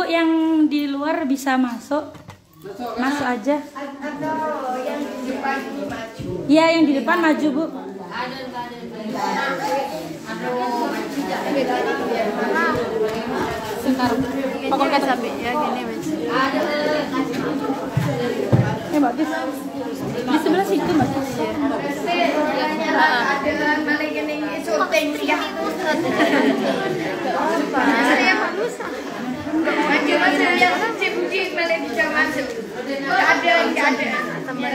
Bu, yang di luar bisa masuk. Masuk aja. Atau yang di depan ini maju. Iya, yang di depan maju, Bu. Sekarang pokoknya sampai ya gini Mas. Mbak Tis. Di sebelah situ, Mbak Tis. Ada maling ini syuting ya. Saya halus. Maju yang Cipdi maling bisa masuk. Enggak ada. Teman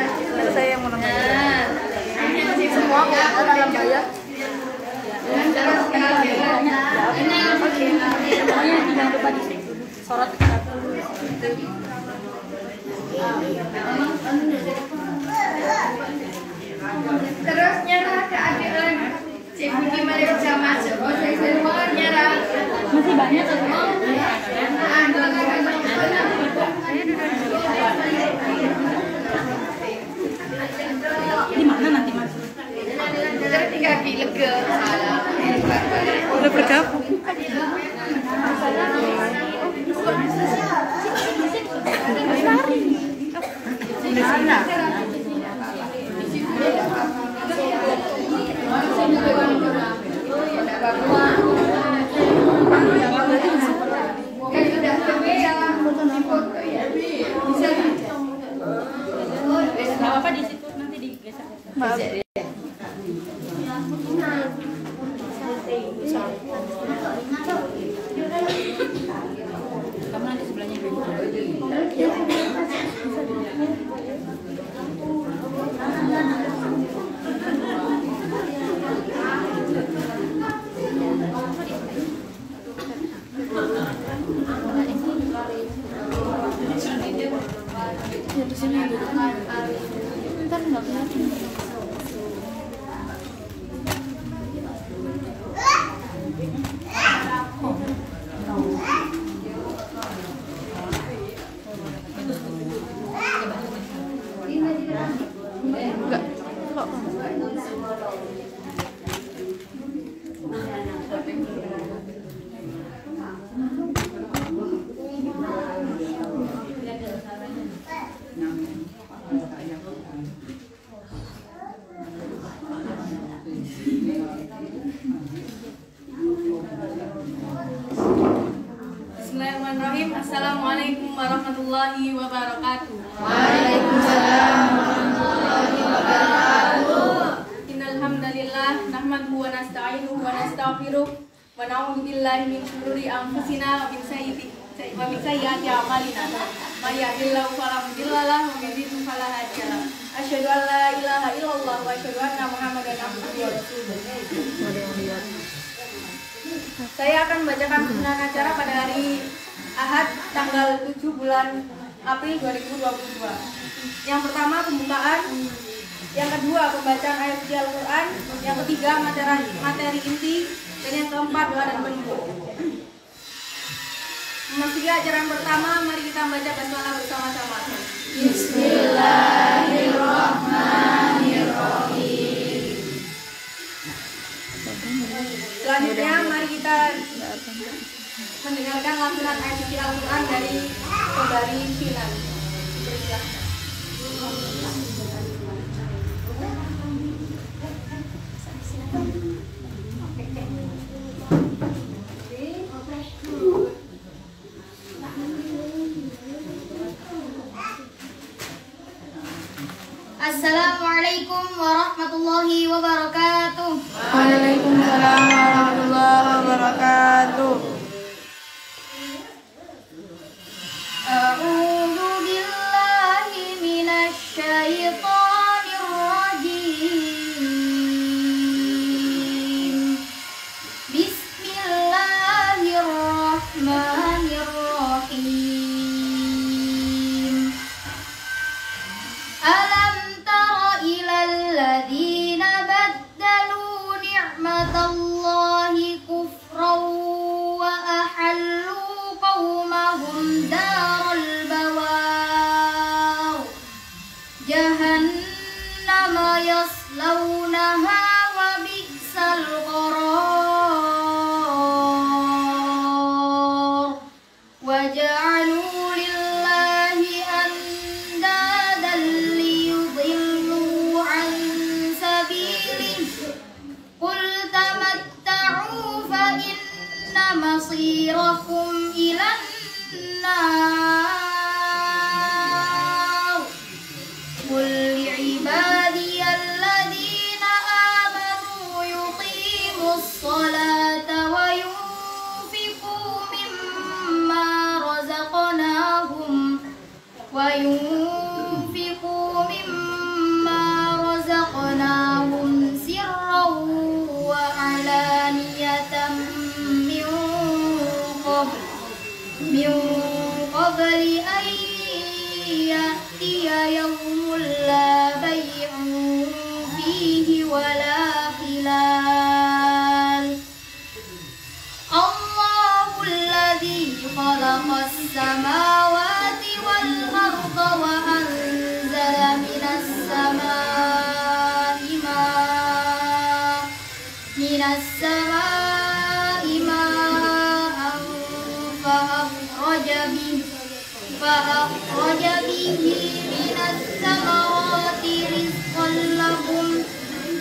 saya yang mau nonton. Semua dalam bayar. Pokoknya jangan lupa di sorot Terus nyerah ke adik orang Cipdi maling bisa masuk. Nyerah. masih banyak. Di mana nanti Mas? Terus di kaki lega. Udah bergabung. Di sana. Enggak apa-apa di situ nanti digeser. Maaf. Kamu nanti sebelahnya dulu. Ya di sini. Ntar enggak kelihatan. Enggak. Kok. Bismillahirrahmanirrahim. Assalamualaikum warahmatullahi wabarakatuh. Waalaikumsalam warahmatullahi wabarakatuh. Innal hamdalillah nahmaduhu wa nasta'inuhu wa nastaghfiruh wa na'udzu billahi min shururi anfusina wa min sayyiati a'malina. May yahdihillahu fala mudilla lahu wa may yudlil fala hadiya lahu. Asyhadu an la ilaha illallah wa asyhadu anna Muhammadan abduhu wa rasuluh. Saya akan membacakan pembukaan acara pada hari Ahad tanggal 7 bulan April 2022. Yang pertama pembukaan, yang kedua pembacaan ayat suci Al-Quran, yang ketiga materi inti, dan yang keempat doa dan penutup. Memasuki acara yang pertama, mari kita membaca basmalah bersama-sama. Bismillahirrahmanirrahim. Selanjutnya mari kita mendengarkan lantunan ayat suci Al-Quran dari saudari Finan. Persilahkan. Assalamualaikum warahmatullahi wabarakatuh. Waalaikumsalam warahmatullahi wabarakatuh. A'udzu billahi minasy syaithanir rajim. Bismillahirrahmanirrahim. Alam tara ilal ladzina baddalu ni'matallahi kufran wa ahallu qaumahum daral bawar jahannama yaslawnaha wa bi'sal qarar wa مصيركم إلى النار قل لعبادي الذين آمنوا يقيموا الصلاة وينفقوا مما رزقناهم سرا وعلانية من قبل أن يأتي يوم لا بيع فيه ولا خلال الله الذي خلق السماوات والأرض وأنزل من السماء ماء فأخرج به من الثمرات رزقا لكم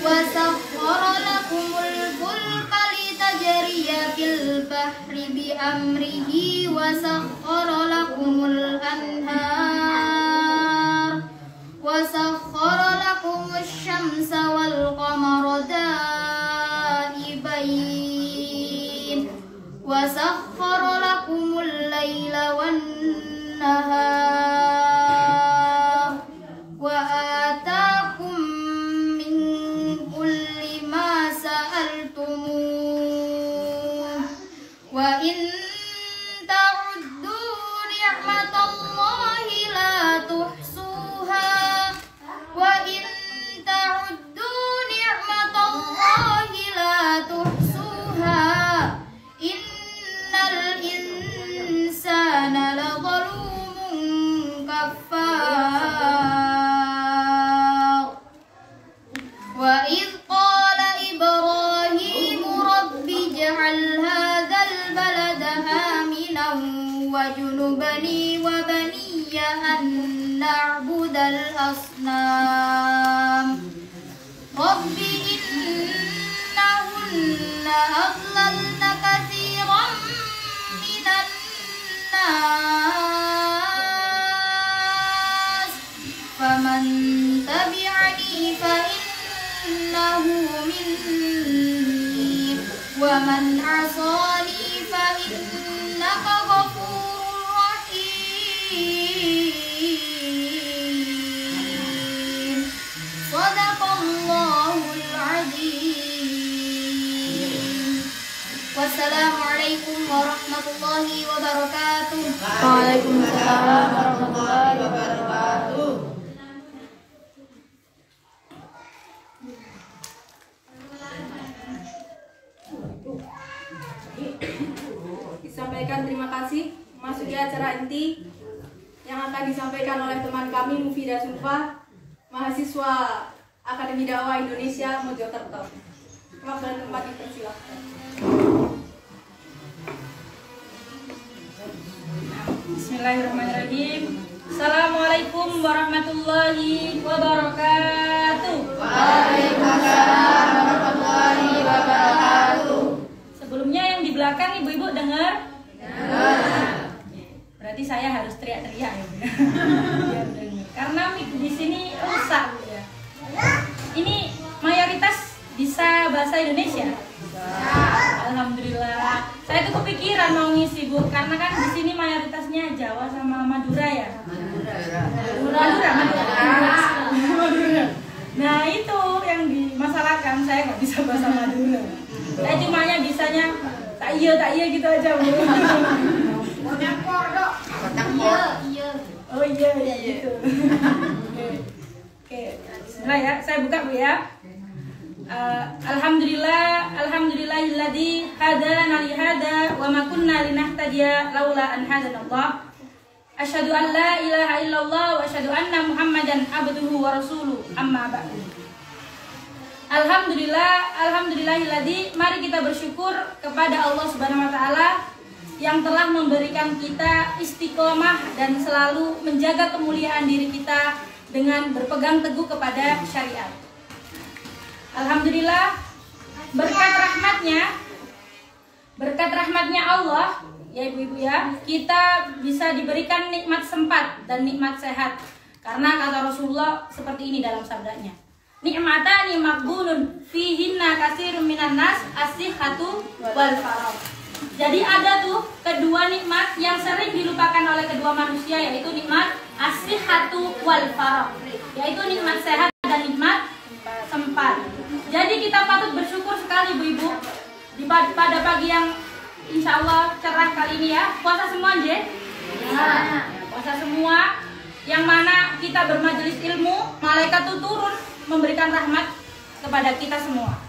وسخر لكم الفلك لتجري في البحر بأمره وسخر لكم الأنهار وسخر لكم الشمس والقمر دائبين وسخر لكم الليل والنهار وآتاكم من كل ما سألتموه وإن تعدوا نعمة الله لا تحصوها وإن تعدوا نعمة الله لا تحصوها إن الإنسان لظلوم كفار وإذ قال إبراهيم رب اجعل هذا البلد آمنا واجنبني وبني أن نعبد الأصنام رب إنهن أضللن كثيرا من الناس فمن تبعني فإنه مني ومن عصاني فإنك غفور رحيم صدق الله العظيم والسلام عليكم ورحمة الله وبركاته. Waalaikumsalam warahmatullahi wabarakatuh. Disampaikan terima kasih memasuki acara inti yang akan disampaikan oleh teman kami Mufidah Sulfa, mahasiswa Akademi Dakwah Indonesia Mojokerto. Waktu dan tempat dipersilakan. Bismillahirrahmanirrahim. Assalamualaikum warahmatullahi wabarakatuh. Waalaikumsalam warahmatullahi wabarakatuh. Sebelumnya yang di belakang ibu-ibu dengar? Berarti saya harus teriak-teriak ya. Biar dengar. Karena mic di sini rusak ya. Ini mayoritas bisa bahasa Indonesia? Alhamdulillah. Saya tuh kepikiran mau ngisi Bu, karena kan di sini mayoritasnya Jawa sama Madura ya. Madura. Nah itu yang dimasalahkan, saya nggak bisa bahasa Madura. Saya cumanya bisanya tak iya gitu aja Bu. Iya. Oh iya gitu. Oke. Bismillah ya, saya buka Bu ya. Alhamdulillahilladzi hadana li hada wa ma kunna linahtadiya laula an hadanallah. Asyhadu an la ilaha illallah wa asyhadu anna Muhammadan abduhu wa rasuluh. Amma ba'du. Alhamdulillahilladzi, mari kita bersyukur kepada Allah Subhanahu wa taala yang telah memberikan kita istiqomah dan selalu menjaga kemuliaan diri kita dengan berpegang teguh kepada syariat. Alhamdulillah, berkat rahmatnya berkat rahmatnya Allah, ya ibu-ibu ya, kita bisa diberikan nikmat sempat dan nikmat sehat. Karena kata Rasulullah seperti ini dalam sabdanya. Nikmatani maqbulun fihinna katsirun minan nas as-sihhatu wal faragh. Jadi ada tuh kedua nikmat yang sering dilupakan oleh kedua manusia, yaitu nikmat as-sihhatu wal faragh, yaitu nikmat sehat dan nikmat sempat. Jadi kita patut bersyukur sekali ibu-ibu pada pagi yang insya Allah cerah kali ini ya. Puasa semua aja? Ya, puasa semua. Yang mana kita bermajelis ilmu, malaikat tuh turun memberikan rahmat kepada kita semua.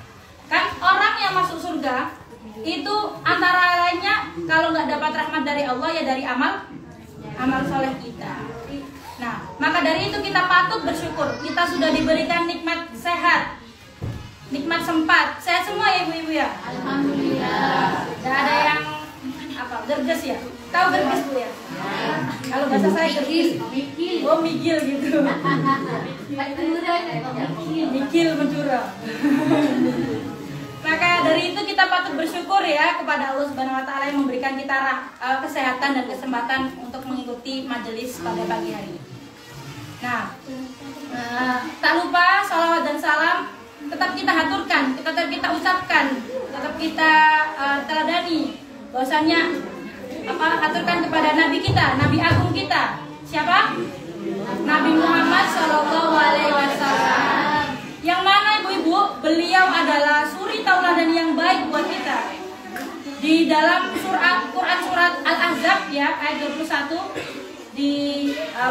Kan orang yang masuk surga itu antara lainnya kalau nggak dapat rahmat dari Allah ya dari amal soleh kita. Nah, maka dari itu kita patut bersyukur. Kita sudah diberikan nikmat sehat, nikmat sempat. Sehat semua ya ibu-ibu ya? Alhamdulillah. Tidak ada yang gerges ya? Tahu gerges bu ya? Kalau bahasa saya gerges. Oh migil gitu. Mikil mencurah. Maka dari itu kita patut bersyukur ya kepada Allah Subhanahu Wa Taala yang memberikan kita kesehatan dan kesempatan untuk mengikuti majelis pada pagi hari ini. Nah, tak lupa salawat dan salam tetap kita haturkan, tetap kita ucapkan, tetap kita teladani. Bahwasanya haturkan kepada Nabi kita, Nabi agung kita. Siapa? Nabi Muhammad Shallallahu Alaihi Wasallam. Yang mana ibu-ibu, beliau adalah suri tauladan yang baik buat kita. Di dalam Quran surat Al-Ahzab ya ayat 21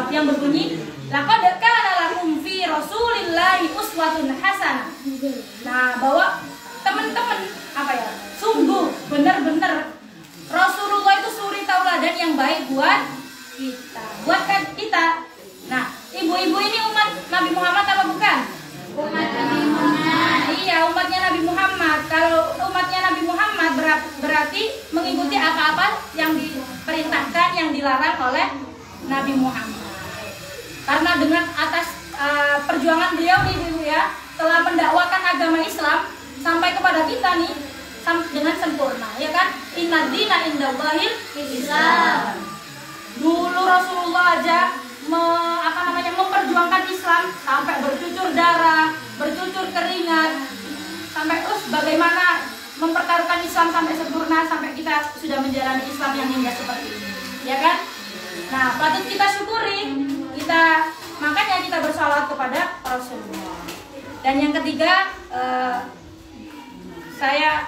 yang berbunyi, laqad kana lakum fi Rasulillahi uswatun hasanah. Nah, bahwa teman-teman sungguh benar-benar Rasulullah itu suri tauladan yang baik buat kita. Nah, ibu-ibu ini umat Nabi Muhammad apa bukan? Umat Nabi Muhammad. Iya, umatnya Nabi Muhammad. Kalau umatnya Nabi Muhammad berarti mengikuti apa-apa yang diperintahkan, yang dilarang oleh Nabi Muhammad. Karena dengan atas perjuangan beliau nih ibu ya, telah mendakwakan agama Islam sampai kepada kita nih dengan sempurna, ya kan? Inna dina indallahil Islam. Dulu Rasulullah aja memperjuangkan Islam sampai bercucur darah, bercucur keringat, sampai terus bagaimana mempertaruhkan Islam sampai sempurna, sampai kita sudah menjalani Islam yang indah seperti ini, ya kan? Nah, patut kita syukuri, makanya kita bersalawat kepada Rasulullah. Dan yang ketiga, saya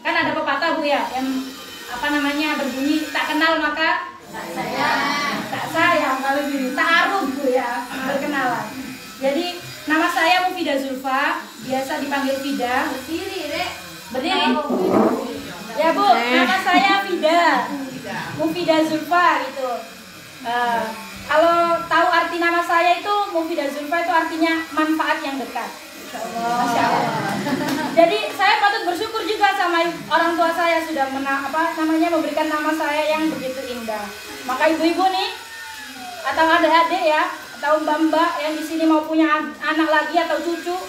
kan ada pepatah bu ya, yang berbunyi tak kenal maka tak sayang, kalau gini ta'aruf bu ya, berkenalan. Jadi nama saya Mufidah Zulfa, biasa dipanggil Fida. Berdiri. Ya bu, nama saya Fida, Mufidah Zulfa gitu. Kalau tahu arti nama saya itu Mufidah Zulfa itu artinya manfaat yang dekat. Masya Allah. Jadi saya patut bersyukur juga sama orang tua saya sudah memberikan nama saya yang begitu indah. Maka ibu-ibu nih atau adik-adik ya atau mbak-mbak yang di sini mau punya anak lagi atau cucu,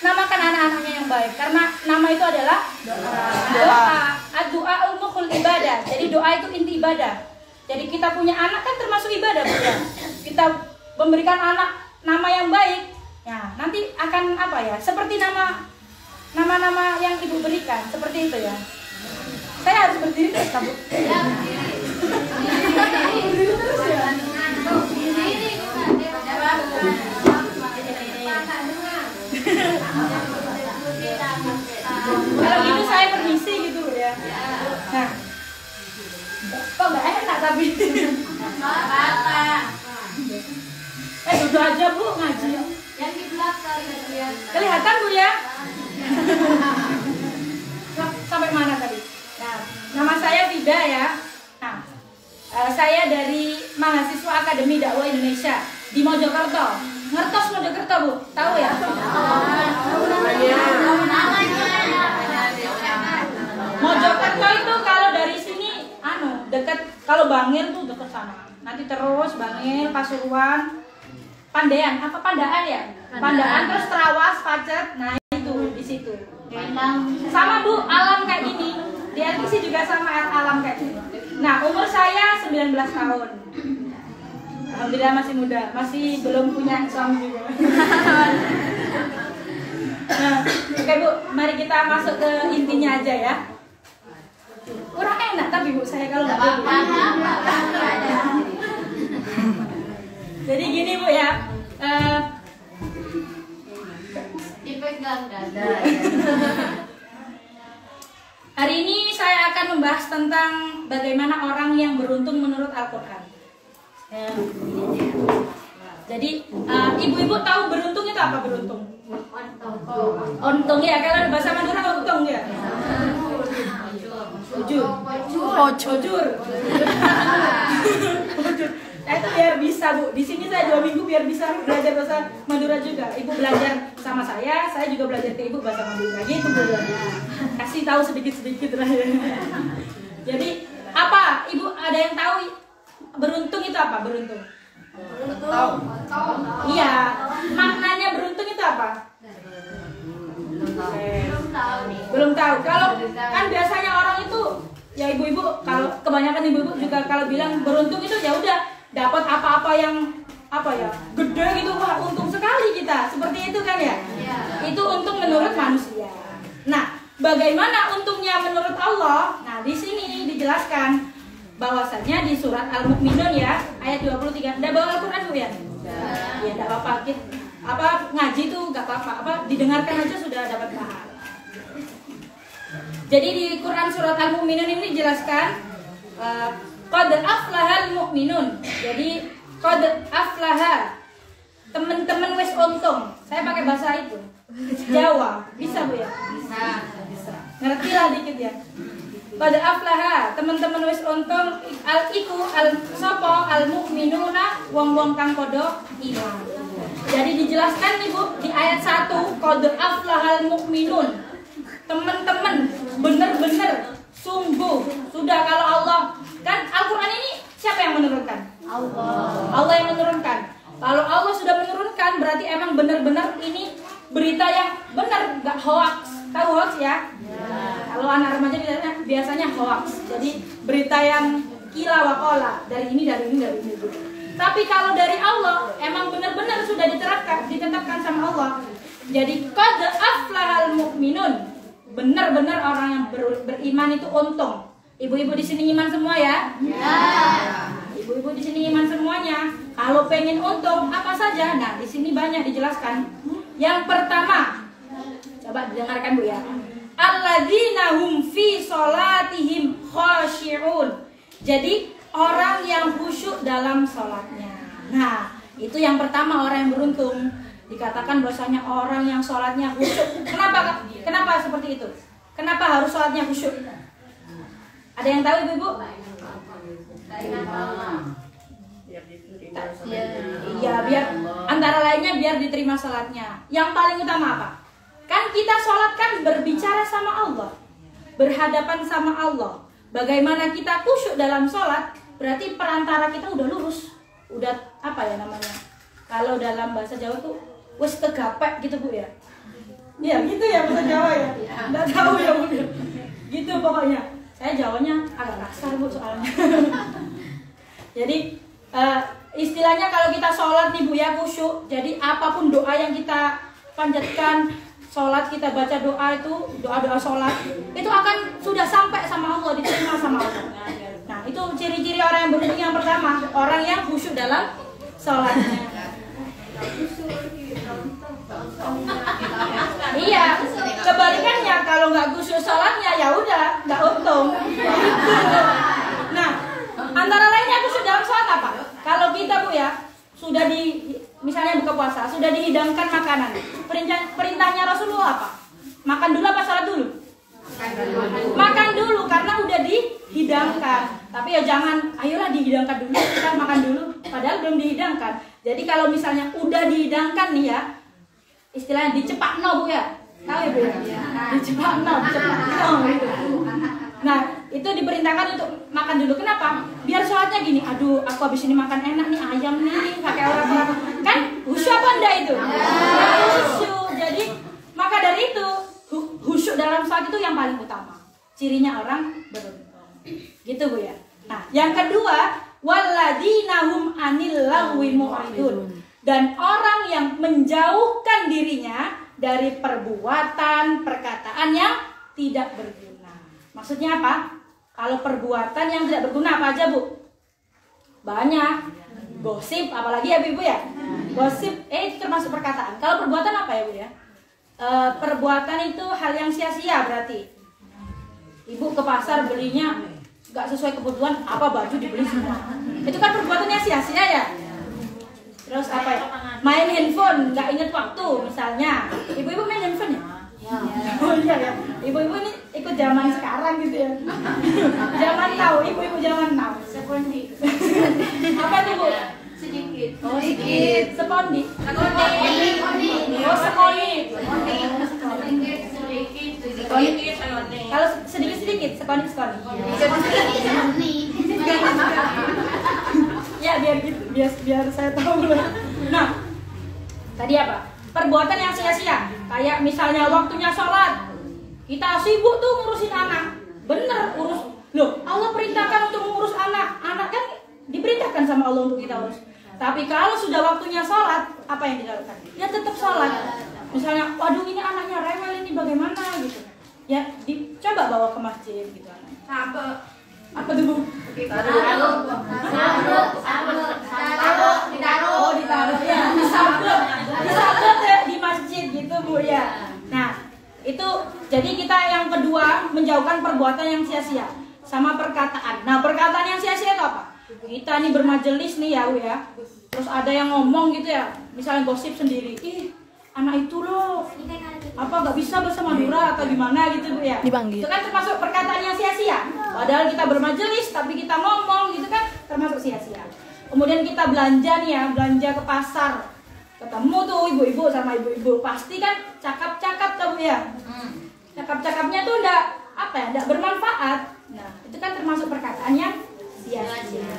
namakan anak-anaknya yang baik karena nama itu adalah doa. Doa umukhul ibadah. Jadi doa itu inti ibadah. Jadi kita punya anak kan termasuk ibadah bukan? Kita memberikan anak nama yang baik. Ya, nanti akan seperti nama-nama yang ibu berikan, seperti itu ya. Saya harus berdiri terus, Bu. Ya, berdiri terus ya. Kalau gitu saya permisi gitu ya. Nah, kok nggak enak tapi. Duduk aja Bu ngaji. Yang di belakang kelihatan Bu ya. Sampai mana tadi? Nah, nama saya Fida ya. Nah, saya dari mahasiswa Akademi Dakwah Indonesia di Mojokerto. Ngertos Mojokerto Bu? Tahu ya? Mojokerto itu kalau dari sini dekat, kalau Bangil tuh dekat sana. Nanti terus Bangil, Pasuruan, Pandaan ya? Pandaan terus Trawas, Pacet. Nah, itu di situ. Sama Bu, alam kayak gini. Di Dia sih juga sama alam kayaknya. Nah, umur saya 19 tahun. Alhamdulillah masih muda, masih belum punya suami juga. Nah, oke Bu, mari kita masuk ke intinya aja ya. Kurang enak tapi Bu saya kalau nggak apa-apa. Jadi gini Bu ya. Dipegang dada. Hari ini saya akan membahas tentang bagaimana orang yang beruntung menurut Al-Quran. Jadi ibu-ibu tahu beruntung itu apa beruntung? Untung ya, kalau bahasa Madura untung ya. Ujur. Itu biar bisa Bu. Di sini saya 2 minggu biar bisa belajar bahasa Madura juga. Ibu belajar sama saya juga belajar ke ibu bahasa Madura. Gitu Bu. Kasih tahu sedikit-sedikit lah ya. Jadi apa? Ibu ada yang tahu beruntung itu apa? Beruntung? Iya. Maknanya beruntung itu apa? Belum tahu. Kalau kan biasanya orang itu ya ibu-ibu, kalau kebanyakan ibu-ibu juga kalau bilang beruntung itu ya udah dapat apa-apa yang apa ya gede gitu, wah untung sekali kita, seperti itu kan ya. Itu untung menurut manusia. Nah, bagaimana untungnya menurut Allah? Nah, di sini dijelaskan bahwasanya di surat Al-Mu'minun ya ayat 23. Udah bawa Al-Quran Bu ya? Ya enggak apa-apa. Apa ngaji tuh enggak apa-apa, didengarkan aja sudah dapat pahala. Jadi di Quran surat Al-Mu'minun ini dijelaskan qad aflahal mu'minun. Jadi qad aflaha, teman-teman wis untung. Saya pakai bahasa itu Jawa, bisa Bu ya? Bisa. Ngerti lah dikit ya. Qad aflaha, teman-teman wis untung al-iku al-sapa al-mu'minuna wong-wong kang padha iman. Jadi dijelaskan nih Bu di ayat 1 qad aflahal mu'minun. Teman-teman benar-benar sungguh sudah, kalau Allah kan Al-Quran ini siapa yang menurunkan? Allah yang menurunkan. Kalau Allah sudah menurunkan berarti emang benar-benar ini berita yang benar, gak hoax. Tahu hoax ya? Kalau anak remaja biasanya hoax. Jadi berita yang kila wakola, dari ini. Tapi kalau dari Allah emang benar-benar sudah ditetapkan sama Allah. Jadi qad aflahal mu'minun. Benar-benar orang yang beriman itu untung. Ibu-ibu di sini iman semua ya? Ya. Ibu-ibu di sini iman semuanya. Kalau pengen untung apa saja? Nah, di sini banyak dijelaskan. Yang pertama, coba dengarkan Bu ya. Alladzina hum fi sholatihim khashi'un. Jadi orang yang khusyuk dalam sholatnya. Nah, itu yang pertama orang yang beruntung. Dikatakan bahwasanya orang yang sholatnya khusyuk. Kenapa seperti itu? Kenapa harus sholatnya khusyuk? Ada yang tahu ibu-ibu? Iya, biar antara lainnya biar diterima sholatnya. Yang paling utama apa? Kan kita sholat kan berbicara sama Allah, berhadapan sama Allah. Bagaimana kita khusyuk dalam sholat? Berarti perantara kita udah lurus, udah apa ya namanya? Kalau dalam bahasa Jawa tuh wes kegapek gitu Bu ya. Iya gitu ya bahasa Jawa ya. Enggak tahu ya Bu. Gitu pokoknya. Saya Jawanya agak kasar Bu soalnya. Jadi istilahnya kalau kita sholat nih Bu ya khusyuk. Jadi apapun doa yang kita panjatkan, sholat kita baca doa itu, doa-doa sholat itu akan sudah sampai sama Allah, diterima sama Allah. Nah itu ciri-ciri orang yang beruntung yang pertama, orang yang khusyuk dalam sholatnya. Iya, kebalikannya kalau nggak khusyuk sholatnya ya udah nggak untung. Nah, antara lainnya khusyuk dalam sholat apa? Kalau kita Bu ya sudah misalnya buka puasa, sudah dihidangkan makanan. Perintahnya Rasulullah apa? Makan dulu apa sholat dulu? Makan dulu karena udah dihidangkan. Tapi ya jangan, ayolah dihidangkan dulu, kita makan dulu. Padahal belum dihidangkan. Jadi kalau misalnya udah dihidangkan nih ya, istilahnya dicepakno Bu ya. Tahu ya Bu ya? Dicepakno. Nah, itu diperintahkan untuk makan dulu. Kenapa? Biar sholatnya gini, aduh aku habis ini makan enak nih, ayam nih, pakai orang-orang. Kan khusyuk apa enggak itu? Khusyuk. Jadi, maka dari itu, khusyuk dalam sholat itu yang paling utama. cirinya orang beruntung. Gitu Bu ya. Nah, yang kedua, walladzina hum anil lagwi mu'ridun. Dan orang yang menjauhkan dirinya dari perbuatan, perkataan yang tidak berguna. Maksudnya apa? Kalau perbuatan yang tidak berguna apa aja Bu? Banyak. Gosip, apalagi ya Ibu ya? Gosip, itu termasuk perkataan. Kalau perbuatan apa ya Bu ya? Perbuatan itu hal yang sia-sia berarti. Ibu ke pasar belinya nggak sesuai kebutuhan, apa baju dibeli semua. Itu kan perbuatannya sia-sia ya. Terus apa ya? Main handphone, nggak inget waktu misalnya. Ibu-ibu main handphone ya? Oh iya ya. Ibu-ibu ini ikut zaman sekarang gitu ya. Zaman now, ibu-ibu zaman now. Sepondi. Apa tuh Bu? Sedikit. Oh sedikit. Sepondi. Oh sekoni. Kalau sedikit-sedikit, sekoni. Ya biar gitu, biar saya tahu. Nah, tadi apa? Perbuatan yang sia-sia. Kayak misalnya waktunya sholat, kita sibuk tuh ngurusin anak. Bener urus. Loh, Allah perintahkan untuk mengurus anak. Anak kan diperintahkan sama Allah untuk kita urus. Tapi kalau sudah waktunya sholat, apa yang dilakukan? Ya tetap sholat. Misalnya, waduh ini anaknya rewel ini bagaimana gitu. Ya coba bawa ke masjid gitu anaknya. Apa tuh Bu? Ditaruh ya, disabet ya di masjid gitu Bu ya. Nah itu jadi kita yang kedua menjauhkan perbuatan yang sia-sia sama perkataan. Nah perkataan yang sia-sia itu apa? Kita nih bermajelis nih ya Bu ya. Terus ada yang ngomong gitu ya, misalnya gosip sendiri. Ih anak itu loh apa nggak bisa bahasa Madura atau gimana gitu Bu ya. Itu kan termasuk perkataan yang sia-sia. Padahal kita bermajelis tapi kita ngomong gitu kan termasuk sia-sia. Kemudian kita belanja nih ya, belanja ke pasar. Ketemu tuh ibu-ibu sama ibu-ibu, pasti kan cakap-cakap tuh Bu ya. Cakap-cakapnya tuh enggak bermanfaat. Nah, itu kan termasuk perkataan yang sia-sia.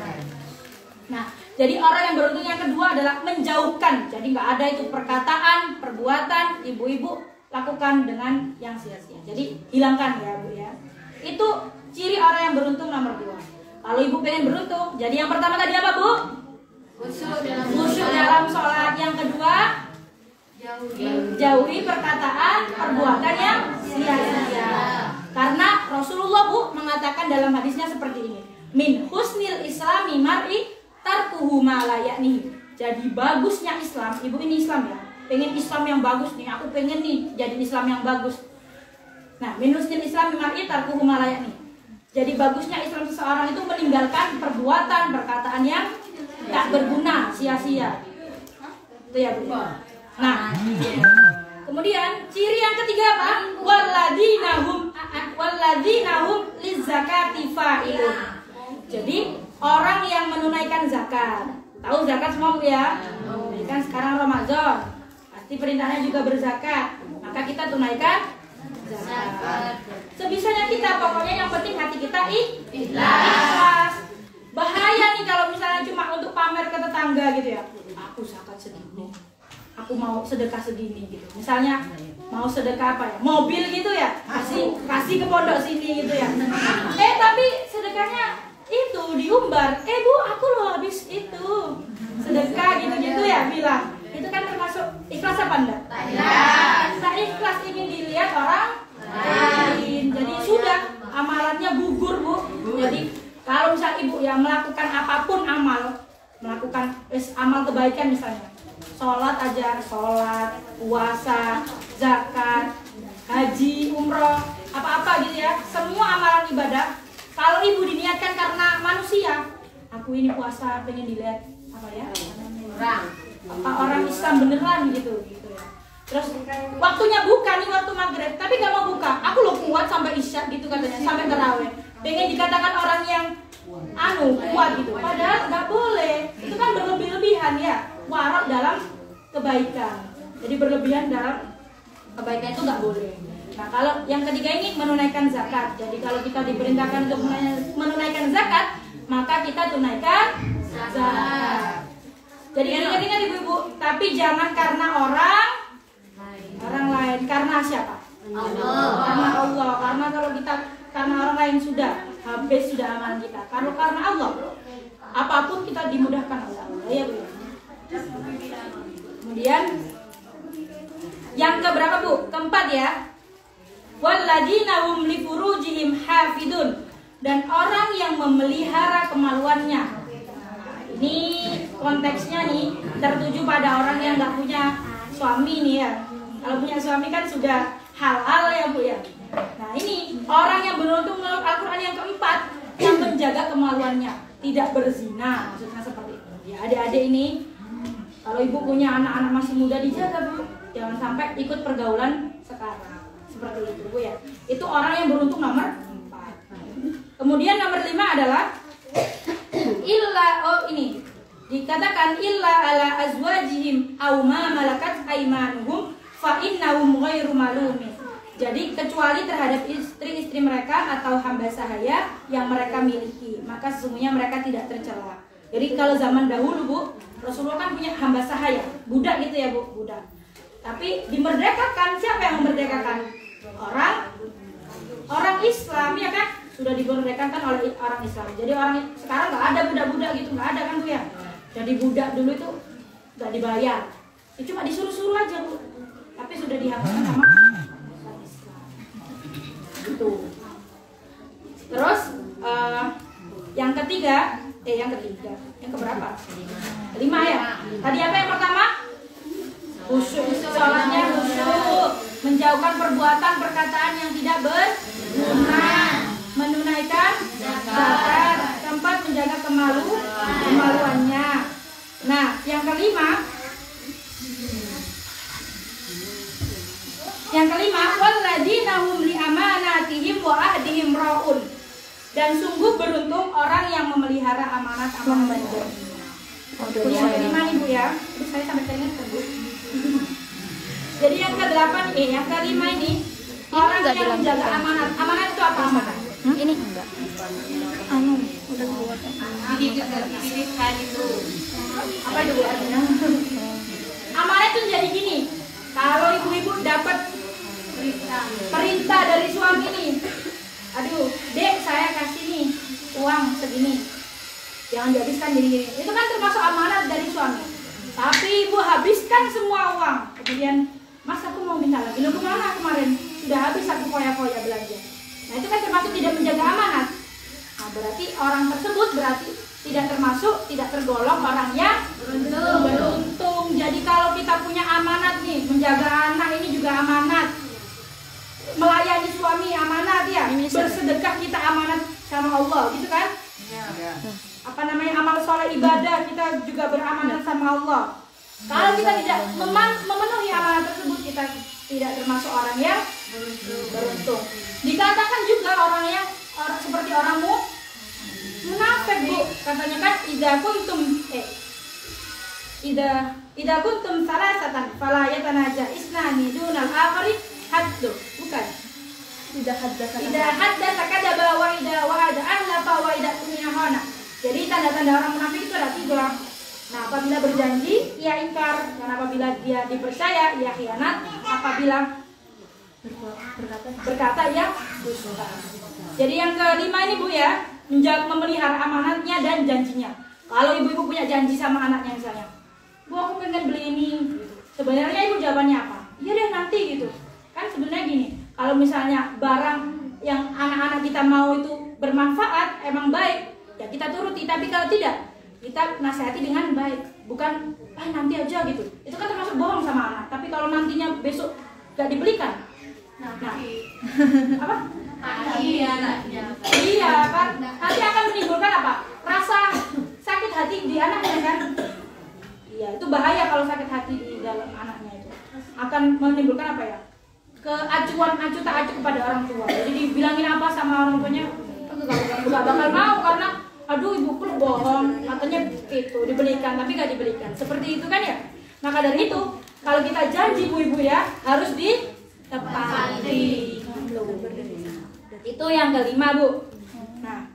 Nah, jadi orang yang beruntung yang kedua adalah menjauhkan. Jadi nggak ada itu perkataan, perbuatan ibu-ibu lakukan dengan yang sia-sia. Jadi hilangkan ya Bu ya. Itu ciri orang yang beruntung nomor 2. Kalau ibu pengen beruntung, jadi yang pertama tadi apa Bu? Khusyuk dalam sholat. Yang kedua, jauhi perkataan, perbuatan yang sia-sia. Karena Rasulullah Bu mengatakan dalam hadisnya seperti ini. Min husnil islami mar'i tarkuhu ma la ya'nihi. Jadi bagusnya Islam, ibu ini Islam ya. Pengen Islam yang bagus nih, aku pengen nih jadi Islam yang bagus. Nah, min husnil islami mar'i tarkuhu ma la ya'nihi. Jadi bagusnya Islam seseorang itu meninggalkan perbuatan, perkataan yang tak berguna, sia-sia. Itu ya Bu. Nah, kemudian ciri yang ketiga apa? Walladzina hum lizakati fa'ilun. Jadi orang yang menunaikan zakat. Tahu zakat semua Bu ya? Ini kan sekarang Ramadan. Pasti perintahnya juga berzakat. Maka kita tunaikan zakat. Sebisanya kita, pokoknya yang penting hati kita ikhlas. Bahaya nih kalau misalnya cuma untuk pamer ke tetangga gitu ya. Aku zakat segini. Aku mau sedekah segini gitu. Misalnya mau sedekah apa ya? Mobil gitu ya. Kasih ke pondok sini gitu ya. Tapi sedekahnya itu diumbar. Bu, aku loh habis itu sedekah gitu-gitu ya bilang. Itu kan termasuk ikhlas apa enggak? Nah, ikhlas ingin dilihat orang lain. Jadi sudah amalannya gugur Bu. Jadi kalau misalnya ibu yang melakukan apapun melakukan amal kebaikan misalnya, sholat aja, sholat, puasa, zakat, haji, umroh, apa-apa gitu ya, semua amalan ibadah. Kalau ibu diniatkan karena manusia, aku ini puasa pengen dilihat apa ya? Orang Islam beneran gitu ya. Terus waktunya buka nih waktu maghrib, tapi gak mau buka. Aku loh kuat sampai isya gitu katanya, sampai terawih. Pengen dikatakan orang yang kuat gitu. Padahal nggak boleh. Itu kan berlebih-lebihan ya. Warak dalam kebaikan. Jadi berlebihan dalam kebaikan itu nggak boleh. Nah kalau yang ketiga ini menunaikan zakat. Jadi kalau kita diperintahkan untuk menunaikan zakat, maka kita tunaikan zakat. Jadi ingat-ingat ibu-ibu, tapi jangan karena orang lain. Karena siapa? Allah. Karena Allah. Karena kalau kita karena lain sudah habis sudah amalan kita. Kalau karena Allah, apapun kita dimudahkan oleh Allah. Ya Bu. Kemudian yang keberapa Bu? Keempat ya. Walladzina hum li furujihim hafidun, dan orang yang memelihara kemaluannya. Ini konteksnya nih tertuju pada orang yang nggak punya suami nih ya. Kalau punya suami kan sudah halal ya Bu ya. Nah ini orang yang beruntung menurut Al-Quran yang keempat, yang menjaga kemaluannya, tidak berzina, maksudnya seperti itu. Ya adik-adik ini, kalau ibu punya anak-anak masih muda dijaga Bu, jangan sampai ikut pergaulan sekarang seperti itu Bu ya. Itu orang yang beruntung nomor 4. Kemudian nomor 5 adalah ini dikatakan illa ala azwajihim aw ma malakat aymanuhum fa innahum ghairu malumin. Jadi kecuali terhadap istri-istri mereka atau hamba sahaya yang mereka miliki, maka sesungguhnya mereka tidak tercela. Jadi kalau zaman dahulu Bu, Rasulullah kan punya hamba sahaya, budak gitu ya Bu, budak. Tapi dimerdekakan, siapa yang memerdekakan? Orang Islam ya kan? Sudah dimerdekakan oleh orang Islam. Jadi orang sekarang nggak ada budak-budak gitu, nggak ada kan Bu ya? Jadi budak dulu itu nggak dibayar, itu cuma disuruh-suruh aja Bu. Tapi sudah dihapuskan sama orang Islam. Gitu. Terus yang keberapa? 5 ya. Tadi apa yang pertama? Khusyuk, sholatnya khusyuk, menjauhkan perbuatan perkataan yang tidak berguna, menunaikan zakat, keempat menjaga kemaluannya. Nah, yang kelima, walladzina hum li amanatihim wa ahdihim raun. Dan sungguh beruntung orang yang memelihara amanat-amanat janji. Yang kelima nih Bu ya. Terus saya sampai keringat kan Bu. Jadi yang ke-8 yang kelima ini orang yang menjaga amanat. Amanat itu apa amanat? Ini enggak. Udah keluar. Apa itu Bu artinya? Amanat itu jadi gini. Kalau ibu-ibu dapat perintah dari suami nih, aduh, Dek saya kasih nih uang segini, jangan dihabiskan gini-gini. Itu kan termasuk amanat dari suami. Tapi ibu habiskan semua uang, kemudian Mas aku mau minta lagi, lu kemana kemarin? Sudah habis aku foya-foya belanja. Nah itu kan termasuk tidak menjaga amanat. Nah berarti orang tersebut tidak tergolong orang yang beruntung. Jadi kalau kita punya amanat nih, menjaga anak ini juga amanat, melayani suami amanat ya, bersedekah kita amanat sama Allah gitu kan? Amal soleh ibadah kita juga beramanat sama Allah. Kalau kita tidak memenuhi amanat tersebut, kita tidak termasuk orang yang beruntung. Dikatakan juga orang seperti orang munafik Bu, katanya kan idza kuntum salasatan fala yatanaja isnani dunal akhari haddu. Bukan. Idza haddatsa kadzaba wa idza wa'ada ahlafa wa idza tumina khana. Jadi tanda-tanda orang munafik itu ada 3. Nah, apabila berjanji ia ingkar, dan apabila dia dipercaya ia khianat, apabila berkata ia dusta. Jadi yang kelima ini Bu ya, memelihara amanatnya dan janjinya. Kalau ibu-ibu punya janji sama anaknya misalnya, Bu aku pengen beli ini, sebenarnya ibu jawabannya apa? Iya deh nanti gitu. Kan sebenarnya gini, kalau misalnya barang yang anak-anak kita mau itu bermanfaat, emang baik, ya kita turuti. Tapi kalau tidak, kita nasihati dengan baik, bukan nanti aja gitu. Itu kan termasuk bohong sama anak. Tapi kalau nantinya besok gak dibelikan, nah apa? Iya kan, nanti akan menimbulkan apa? Rasa sakit hati di anaknya kan? Iya, itu bahaya kalau sakit hati di dalam anaknya itu. Akan menimbulkan apa ya? Acu tak acu kepada orang tua. Jadi dibilangin apa sama orang tuanya, gak bakal mau karena aduh ibuku bohong, katanya itu dibelikan tapi gak dibelikan. Seperti itu kan ya. Maka dari itu kalau kita janji ibu-ibu ya harus ditepati. Itu yang kelima Bu. Nah,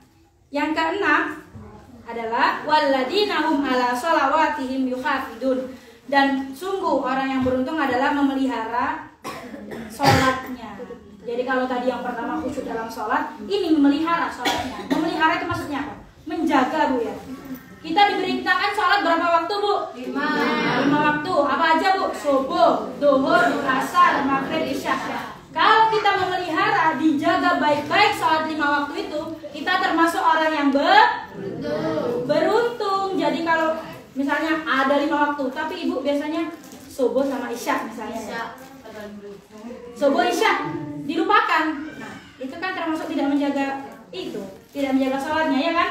yang keenam adalah walladzina hum ala sholawatihim yuhafidun. Dan sungguh orang yang beruntung adalah memelihara sholatnya. Jadi kalau tadi yang pertama khusyuk dalam sholat, ini memelihara sholatnya. Memelihara itu maksudnya apa? Menjaga Bu ya. Kita diberitakan sholat berapa waktu Bu? 5 waktu. Apa aja Bu? Subuh, duhur, asar, maghrib, isya. Kalau kita memelihara, dijaga baik-baik sholat 5 waktu itu, kita termasuk orang yang beruntung. Jadi kalau misalnya ada 5 waktu, tapi ibu biasanya subuh sama isya misalnya. Subuh isya dilupakan. Nah, itu kan termasuk tidak menjaga itu, tidak menjaga sholatnya ya kan?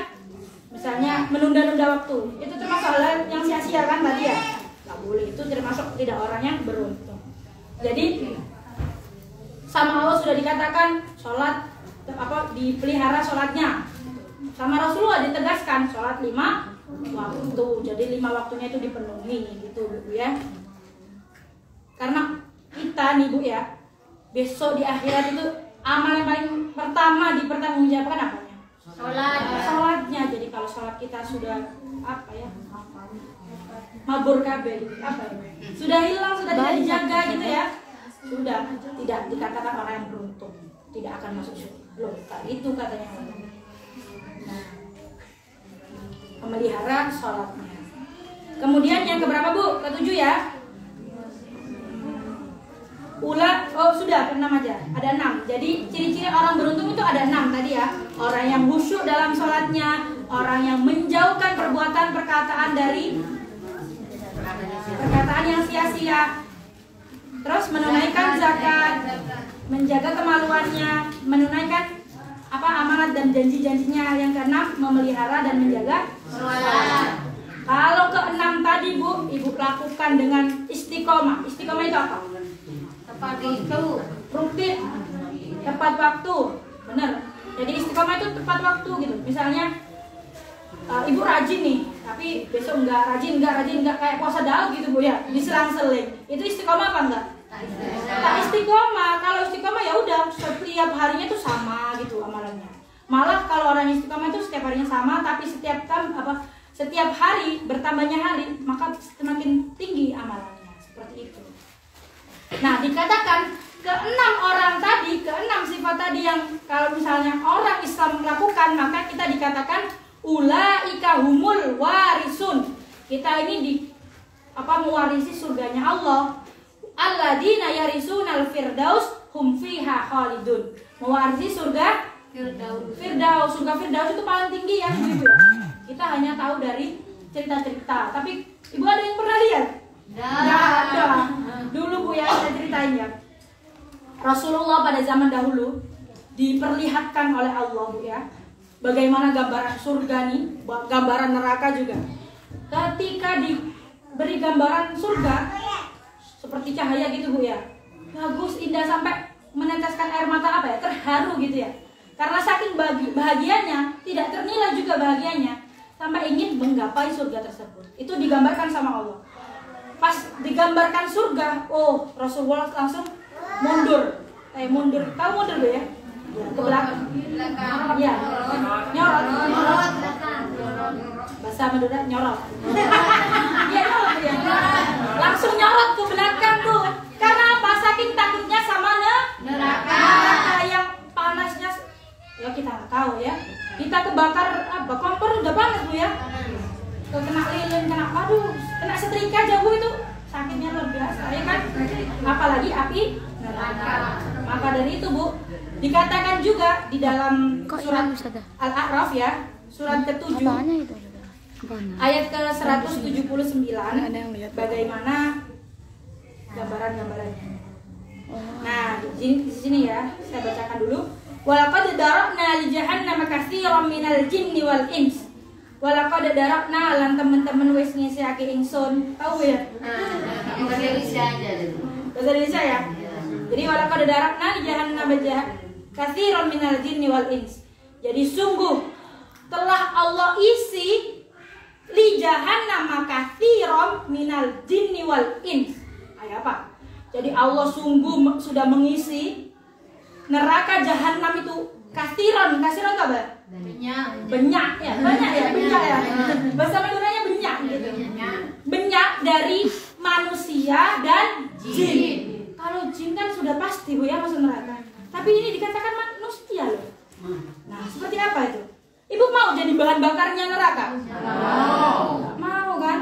Misalnya menunda-nunda waktu, itu termasuk hal yang sia-sia kan tadi ya? Nggak boleh, itu termasuk tidak orang yang beruntung. Jadi sama Allah sudah dikatakan sholat dipelihara sholatnya. Sama Rasulullah ditegaskan sholat 5 waktu. Jadi 5 waktunya itu dipenuhi gitu Bu ya. Karena kita nih Bu ya, besok di akhirat itu amal yang paling pertama dipertanggungjawabkan apanya? Sholatnya. Jadi kalau sholat kita sudah mabur kabeh sudah hilang, sudah tidak dijaga gitu ya, sudah tidak dikatakan orang yang beruntung, tidak akan masuk surga. Itu katanya. Nah, memelihara sholatnya. Kemudian yang keberapa Bu? Ketujuh ya. Sudah ke-6 aja. Ada 6. Jadi ciri-ciri orang beruntung itu ada 6 tadi ya. Orang yang khusyuk dalam sholatnya, orang yang menjauhkan perbuatan perkataan dari perkataan yang sia-sia, terus menunaikan zakat, menjaga kemaluannya, menunaikan amanat dan janji-janjinya. Yang ke-6 memelihara dan menjaga sholat. Kalau ke-6 tadi Bu, ibu lakukan dengan istiqomah. Istiqomah itu apa? Tepat itu, rutin, tepat waktu, benar. Jadi istiqomah itu tepat waktu gitu. Misalnya ibu rajin nih, tapi besok enggak rajin kayak puasa daud gitu Bu ya, diselang-seling. Itu istiqomah apa enggak? Tak istiqomah. Kalau istiqomah ya udah setiap harinya tuh sama gitu amalannya. Malah kalau orang istiqomah itu setiap harinya sama, tapi setiap hari bertambahnya hari, maka semakin tinggi amalannya. Seperti itu. Nah, dikatakan ke-6 orang tadi, ke-6 sifat tadi yang kalau misalnya orang Islam melakukan, maka kita dikatakan ulaika humul warisun. Kita ini mewarisi surganya Allah. Alladzina yarisunal firdaus hum fiha khalidun. Mewarisi surga Firdaus. Surga Firdaus itu paling tinggi ya, Ibu. Kita hanya tahu dari cerita-cerita, tapi Ibu ada yang pernah lihat? Nggak ada. Dulu Bu ya, saya ceritain ya. Rasulullah pada zaman dahulu diperlihatkan oleh Allah Bu ya, bagaimana gambaran surga nih, gambaran neraka juga. Ketika diberi gambaran surga seperti cahaya gitu Bu ya, bagus, indah, sampai meneteskan air mata terharu gitu ya. Karena saking bahagianya, tidak ternilai juga bahagianya, sampai ingin menggapai surga tersebut. Itu digambarkan sama Allah. Pas digambarkan surga, Rasulullah langsung mundur. Tahu mundur Bu ya? Ke belakang. Iya. Nyorot. Bahasa Madura nyorot. Iya, nyorot ya. Langsung nyorot ke belakang tuh. Karena apa? Saking takutnya sama neraka yang panasnya. Ya kita nggak tahu ya. Kita kebakar kompor udah panas Bu ya. Kena lilin, kena setrika aja Bu, itu sakitnya luar biasa ya kan. Apalagi api neraka. Maka dari itu Bu, dikatakan juga di dalam surat Al-A'raf ya, surat ke-7 ayat ke-179, bagaimana gambaran-gambarannya. Nah, di sini ya, saya bacakan dulu. Walaqad darabna li jahannama katsiran minal jinni wal ins. Walaqad darabna lan teman-teman wis ngisiake ingsun. Tahu ya? Bahasa Indonesia aja dulu. Bahasa Indonesia ya. Jadi walaqad darabna li jahannama katsiran minal jinni wal ins. Jadi sungguh telah Allah isi li jahannama katsiran minal jinni wal ins. Apa? Jadi Allah sungguh sudah mengisi neraka jahanam itu kasiron itu apa? Banyak ya. Bahasa Maduranya banyak gitu. Banyak dari manusia dan jin. Kalau jin kan sudah pasti Bu ya masuk neraka. Tapi bahannya neraka? Nggak mau kan?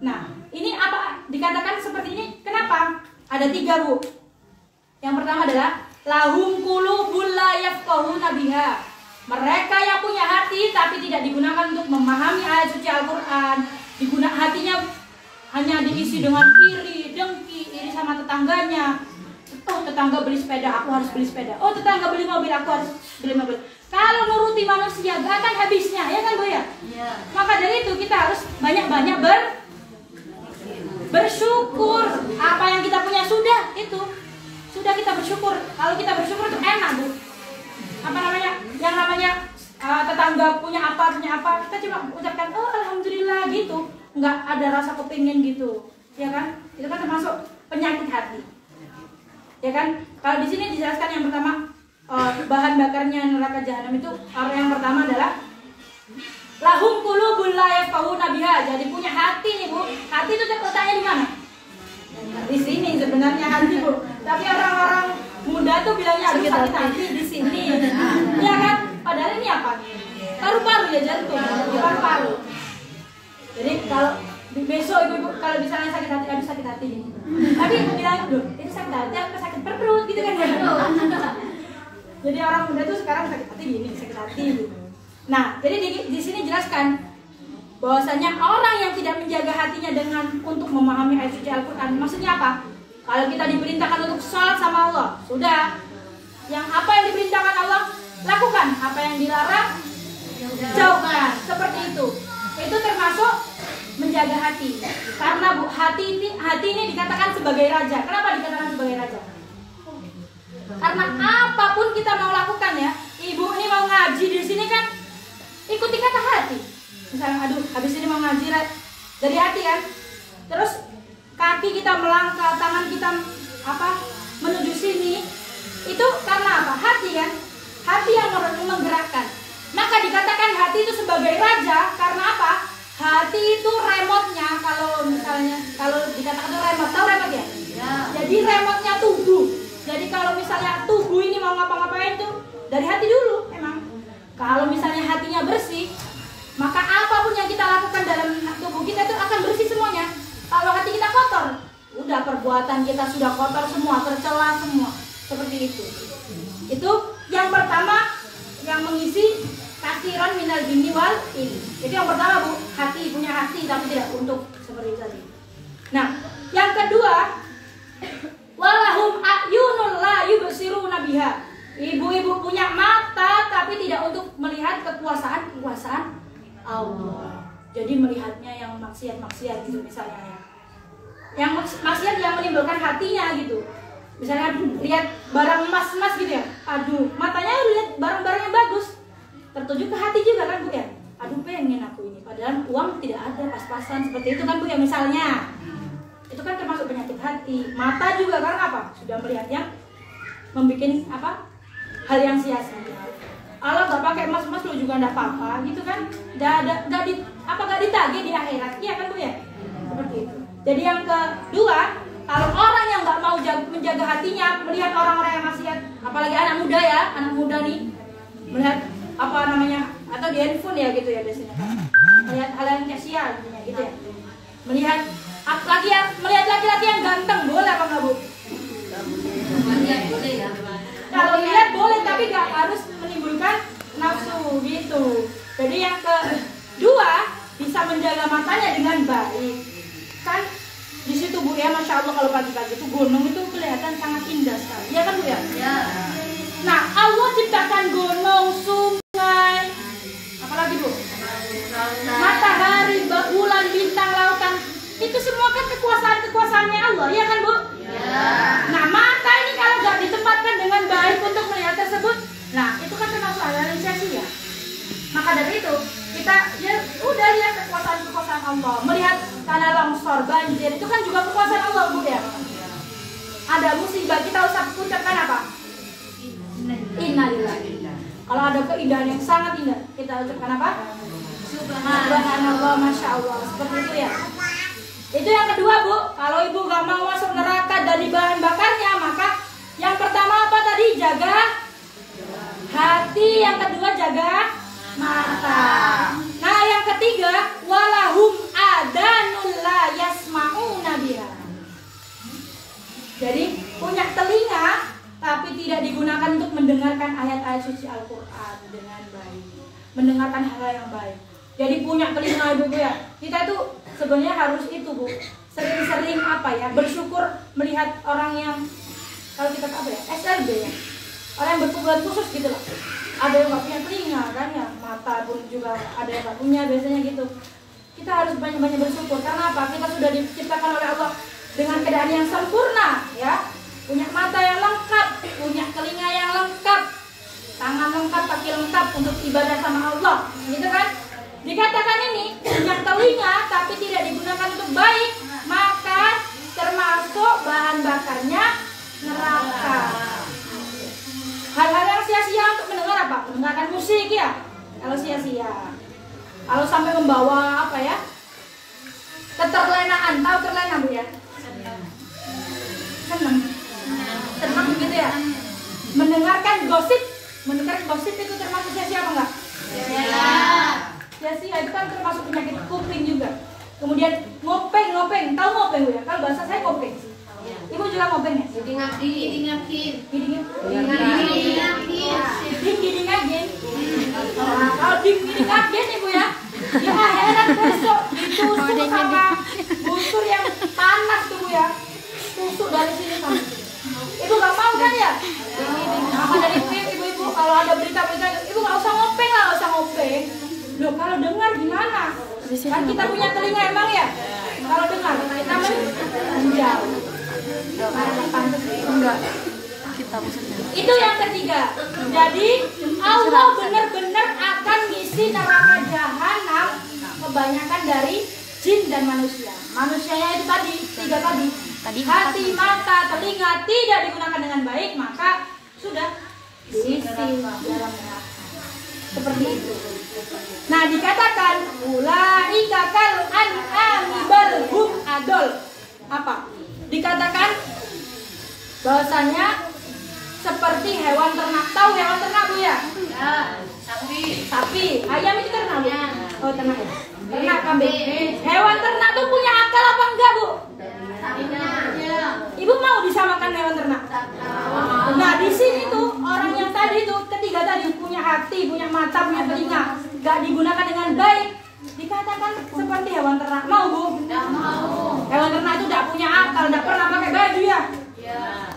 Nah, ini apa dikatakan seperti ini? Kenapa? Ada 3, Bu. Yang pertama adalah lahum qulubun la yafqahuna biha. Mereka yang punya hati tapi tidak digunakan untuk memahami ayat suci Al-Qur'an. Hatinya hanya diisi dengan iri, dengki, iri sama tetangganya. Oh, tetangga beli sepeda, aku harus beli sepeda. Oh, tetangga beli mobil, aku harus beli mobil. Kalau nuruti manusia gak akan habisnya, ya kan Bu ya? Maka dari itu kita harus banyak-banyak bersyukur. Apa yang kita punya sudah kita bersyukur. Kalau kita bersyukur itu enak, Bu. Apa namanya? Yang namanya tetangga punya apa, kita cuma ucapkan oh alhamdulillah gitu. Nggak ada rasa kepingin gitu, ya kan? Itu kan termasuk penyakit hati, ya kan? Kalau di sini dijelaskan yang pertama bahan bakarnya neraka jahanam itu orang yang pertama adalah lahum qulubun la yafqahuna biha. Jadi punya hati nih, Bu. Hati itu letaknya di mana? Di sini sebenarnya hati, Bu. Tapi orang-orang muda tuh bilangnya aduh sakit hati di sini. Ya kan? Padahal ini apa? Paru-paru ya, jantung. Paru-paru. Jadi kalau besok ibu kalau misalnya sakit hati, aduh sakit hati nih. Tapi bilang, "Loh, itu sakit hati apa sakit perut?" gitu kan ya. Jadi orang muda tuh sekarang sakit hati gini, sakit hati gitu. Nah, jadi di sini jelaskan bahwasanya orang yang tidak menjaga hatinya dengan untuk memahami ayat suci Al-Qur'an, maksudnya apa? Kalau kita diperintahkan untuk sholat sama Allah, sudah. Yang apa yang diperintahkan Allah, lakukan. Apa yang dilarang, jauhkan. Seperti itu. Itu termasuk menjaga hati. Karena Bu, hati ini dikatakan sebagai raja. Kenapa dikatakan sebagai raja? Karena apapun kita mau lakukan ya, ibu ini mau ngaji di sini kan, ikuti kata hati. Misalnya, aduh, habis ini mau ngaji dari hati kan. Terus kaki kita melangkah, tangan kita menuju sini, itu karena apa? Hati kan? Hati yang menggerakkan. Maka dikatakan hati itu sebagai raja karena apa? Hati itu remote-nya. Kalau dikatakan itu remote, tahu remote ya? Jadi remote-nya tubuh. Jadi kalau misalnya tubuh ini mau ngapa-ngapain tuh dari hati dulu emang. Kalau misalnya hatinya bersih, maka apapun yang kita lakukan dalam tubuh kita itu akan bersih semuanya. Kalau hati kita kotor, udah perbuatan kita sudah kotor semua, tercela semua. Seperti itu. Itu yang pertama yang mengisi kasiran minal jinni wal ins. Itu yang pertama, Bu, hati, punya hati tapi tidak untuk seperti itu tadi. Nah, yang kedua, walahum a'yunul la yubsiruna biha. Ibu-ibu punya mata tapi tidak untuk melihat kekuasaan Allah. Jadi melihatnya yang maksiat gitu misalnya ya. Yang maksiat yang menimbulkan hatinya gitu. Misalnya lihat barang emas gitu ya. Aduh, matanya lihat barang-barang yang bagus. Tertuju ke hati juga kan, Bu ya. Aduh, pengen aku ini. Padahal uang tidak ada, pas-pasan seperti itu kan, Bu ya misalnya. Itu kan termasuk penyakit hati. Mata juga karena apa? Sudah melihat yang membuat hal yang sia-sia. Allah gak pakai emas lu juga ndak apa-apa gitu kan? Gak ditagih di akhirat, iya kan, Bu ya? Seperti itu. Jadi yang kedua, kalau orang yang nggak mau menjaga hatinya, melihat orang-orang yang maksiat, apalagi anak muda nih, melihat atau di handphone ya gitu ya biasanya, melihat hal yang sia-sia gitu ya, melihat laki-laki yang ganteng, boleh apa nggak, Bu? Boleh ya. Kalau lihat boleh, tapi nggak harus menimbulkan nafsu gitu. Jadi yang kedua, bisa menjaga matanya dengan baik. Kan di situ, Bu ya, masya Allah, kalau pagi-pagi itu gunung itu kelihatan sangat indah sekali, ya kan, Bu ya? Ya. Nah, Allah ciptakan gunung, sungai, apalagi, Bu? Matahari, bulan, bintang, lautan, itu semua kan kekuasaannya Allah, ya kan, Bu? Ya. Nah, mata ini kalau nggak ditempatkan dengan baik untuk melihat tersebut, nah itu kan termasuk hal yang sia-sia. Maka dari itu kita ya udah lihat kekuasaan Allah, melihat tanah longsor, banjir, itu kan juga kekuasaan Allah, Bu ya. Ada musibah, kita ucapkan apa? Innalillahi. Kalau ada keindahan yang sangat indah, kita ucapkan apa? Subhanallah, masya Allah. Seperti itu ya. Itu yang kedua, Bu. Kalau ibu gak mau masuk neraka dari bahan bakarnya, maka yang pertama apa tadi? Jaga hati. Yang kedua jaga mata. Nah, yang punya telinga tapi tidak digunakan untuk mendengarkan ayat-ayat suci Al-Quran dengan baik, mendengarkan hal yang baik. Jadi punya telinga ibu ya, kita tuh sebenarnya harus itu Bu, sering-sering apa ya, bersyukur melihat orang yang, kalau kita apa ya, SLB ya, orang yang berkebutuhan khusus gitu loh. Ada yang nggak punya telinga kan ya, mata pun juga ada yang nggak punya biasanya gitu. Kita harus banyak-banyak bersyukur karena apa? Kita sudah diciptakan oleh Allah dengan keadaan yang sempurna ya, punya mata yang lengkap, punya telinga yang lengkap, tangan lengkap, kaki lengkap untuk ibadah sama Allah, gitu kan? Dikatakan ini punya telinga tapi tidak digunakan untuk baik, maka termasuk bahan bakarnya neraka. Hal-hal yang sia-sia untuk mendengar apa? Mendengarkan musik ya, kalau sia-sia. Kalau sampai membawa apa ya? Keterlenaan, tahu terlena Bu ya? Senang begitu ya. Mendengarkan gosip itu termasuk sia-sia apa enggak? Sia-sia itu kan termasuk penyakit kuping juga. Kemudian ngopeng, tahu ngopeng Bu ya? Kalau bahasa saya ngopeng sih. Ibu juga ngopeng ya? Dingin. Kalau dingin Ibu ya, di akhirat besok ditusuk sama busur yang panas tuh Bu ya. Tusuk dari sini sampai sini. Ibu gak mau kan ya? Maka dari ibu-ibu kalau ada berita-berita, ibu gak usah ngopeng. Loh kalau dengar gimana? Kan kita punya telinga emang ya? Kalau dengar, kita menjauh. Enggak. Kita maksudnya. Itu yang ketiga. Jadi Allah benar-benar akan ngisi neraka jahanam kebanyakan dari jin dan manusia. Manusianya itu tadi, tiga tadi. Hati, mata, telinga tidak digunakan dengan baik, maka sudah diisi dalam neraka. Seperti itu. Nah, dikatakan ulaika kal an'ami bal hum adol. Apa? Dikatakan bahwasanya seperti hewan ternak. Tahu hewan ternak Bu ya? Ya, Sapi, ayam itu ternak Bu? Oh ternak ya? Ternak kambing. Hewan ternak tuh punya akal apa enggak Bu? Ibu mau disamakan hewan ternak? Nah di sini tuh orang yang tadi tuh ketiga tadi punya hati, punya mata, punya telinga, gak digunakan dengan baik, dikatakan seperti hewan ternak. Mau Bu? Hewan ternak itu gak punya akal, gak pernah pakai baju ya?